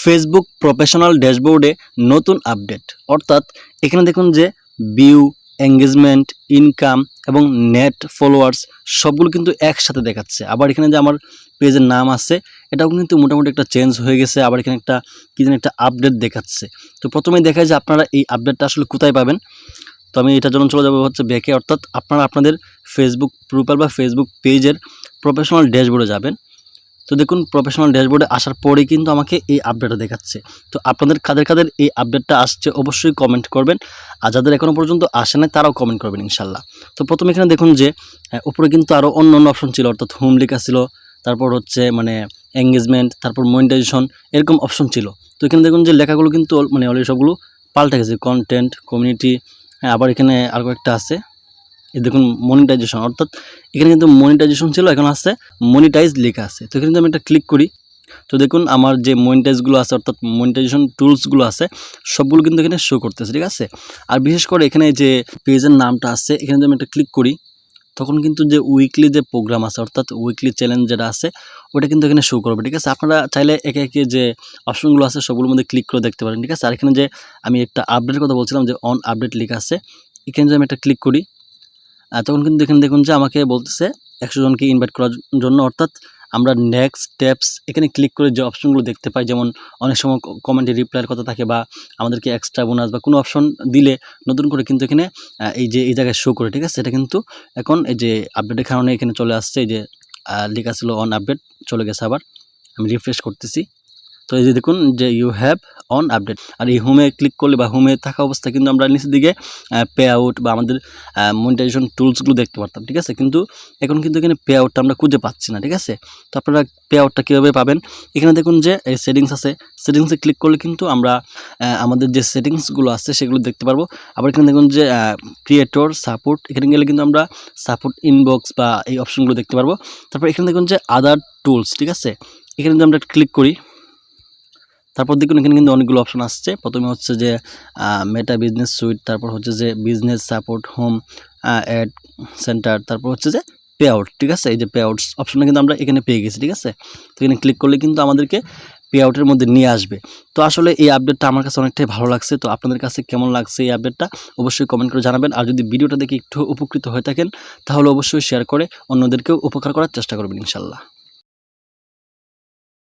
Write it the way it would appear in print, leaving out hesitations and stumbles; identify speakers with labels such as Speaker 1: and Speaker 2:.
Speaker 1: Facebook professional ড্যাশবোর্ডে নতুন update, অর্থাৎ এখানে দেখুন যে ভিউ, এঙ্গেজমেন্ট, ইনকাম এবং নেট ফলোয়ার্স সবগুলো কিন্তু একসাথে দেখাচ্ছে। আবার এখানে যে আমার পেজের নাম আছে এটাও কিন্তু মোটামুটি একটা চেঞ্জ হয়ে গেছে। আবার এখানে একটা কি যেন একটা আপডেট দেখাচ্ছে। তো প্রথমেই দেখায় যে আপনারা এই আপডেটটা আসলে কোথায় পাবেন। তো আমি এটার জন্য চলে যাবো হচ্ছে ব্যাকে, অর্থাৎ আপনারা আপনাদের ফেসবুক প্রোফাইল বা ফেসবুক পেজের প্রফেশনাল ড্যাশবোর্ডে যাবেন। তো দেখুন প্রফেশনাল ড্যাশবোর্ডে আসার পরেই কিন্তু আমাকে এই আপডেটটা দেখাচ্ছে। তো আপনাদের কাদের এই আপডেটটা আসছে অবশ্যই কমেন্ট করবেন, আর যাদের এখনও পর্যন্ত আসে না তারাও কমেন্ট করবেন ইনশাল্লাহ। তো প্রথমে এখানে দেখুন যে উপরে কিন্তু আরও অন্য অপশন ছিল, অর্থাৎ হোম লেখা ছিল, তারপর হচ্ছে এঙ্গেজমেন্ট, তারপর মনিটাইজেশন, এরকম অপশন ছিল। তো এখানে দেখুন যে লেখাগুলো কিন্তু অলরেডি সবগুলো পাল্টে গেছে, কন্টেন্ট, কমিউনিটি, আবার এখানে আরও কয়েকটা আছে। এই দেখুন মনিটাইজেশন, অর্থাৎ এখানে কিন্তু মনিটাইজেশন ছিল, এখন আছে মনিটাইজ লেখা আছে। তো এখানে আমি একটা ক্লিক করি, তো দেখুন আমার যে মনিটাইজগুলো আছে অর্থাৎ মনিটাইজেশন টুলসগুলো আছে সবগুলো কিন্তু এখানে শো করতেছে, ঠিক আছে। আর বিশেষ করে এখানে যে পেজের নামটা আছে এখানে যদি আমি একটা ক্লিক করি তখন কিন্তু যে উইকলি যে প্রোগ্রাম আছে অর্থাৎ উইকলি চ্যালেঞ্জ যেটা আছে ওটা কিন্তু এখানে শো করবে, ঠিক আছে। আপনারা চাইলে একে একে যে অপশনগুলো আছে সবগুলোর মধ্যে ক্লিক করে দেখতে পারেন, ঠিক আছে। আর এখানে যে আমি একটা আপডেটের কথা বলছিলাম যে অন আপডেট লেখা আছে, এখানে যদি আমি একটা ক্লিক করি তখন কিন্তু এখানে দেখুন যে আমাকে বলতেছে 100 জনকে ইনভাইট করার জন্য, অর্থাৎ আমরা নেক্সট স্টেপস এখানে ক্লিক করে যে অপশনগুলো দেখতে পাই, যেমন অনেক সময় কমেন্টে রিপ্লাইয়ের কথা থাকে বা আমাদেরকে এক্সট্রা বোনাস বা কোনো অপশন দিলে নতুন করে কিন্তু এখানে এই জায়গায় শো করে, ঠিক আছে। এটা কিন্তু এখন এই যে আপডেটের কারণে এখানে চলে আসছে, এই যে লেখা ছিল অন আপডেট চলে গেছে। আবার আমি রিফ্রেশ করতেছি, তো এই যে দেখুন যে ইউ হ্যাভ অন আপডেট। আর এই হোমে ক্লিক করলে বা হোমে থাকা অবস্থায় কিন্তু আমরা নিচের দিকে পে আউট বা আমাদের মনিটাইজেশন টুলসগুলো দেখতে পারতাম, ঠিক আছে। কিন্তু এখন কিন্তু এখানে পে আউটটা আমরা খুঁজে পাচ্ছি না, ঠিক আছে। তো আপনারা পে আউটটা কীভাবে পাবেন, এখানে দেখুন যে এই সেটিংস আছে, সেটিংসে ক্লিক করলে কিন্তু আমরা আমাদের যে সেটিংসগুলো আছে সেগুলো দেখতে পারবো। আবার এখানে দেখুন যে ক্রিয়েটর সাপোর্ট, এখানে গেলে কিন্তু আমরা সাপোর্ট ইনবক্স বা এই অপশনগুলো দেখতে পারবো। তারপর এখানে দেখুন যে আদার টুলস, ঠিক আছে। এখানে যদি আমরা ক্লিক করি তারপর দেখুন এখানে কিন্তু অনেকগুলো অপশন আসছে। প্রথমে হচ্ছে যে মেটা বিজনেস সুইট, তারপর হচ্ছে যে business support, home, add centre, তারপর হচ্ছে যে পে আউট, ঠিক আছে। এই যে পে আউটস অপশনটা কিন্তু আমরা এখানে পেয়ে গেছি, ঠিক আছে। তো এখানে ক্লিক করলে কিন্তু আমাদেরকে পে আউটের মধ্যে নিয়ে আসবে। তো আসলে এই আপডেটটা আমার কাছে অনেকটাই ভালো লাগছে। তো আপনাদের কাছে কেমন লাগছে এই আপডেটটা অবশ্যই কমেন্ট করে জানাবেন। আর যদি ভিডিওটা দেখে একটু উপকৃত হয়ে থাকেন তাহলে অবশ্যই শেয়ার করে অন্যদেরকেও উপকার করার চেষ্টা করবেন ইনশাল্লাহ।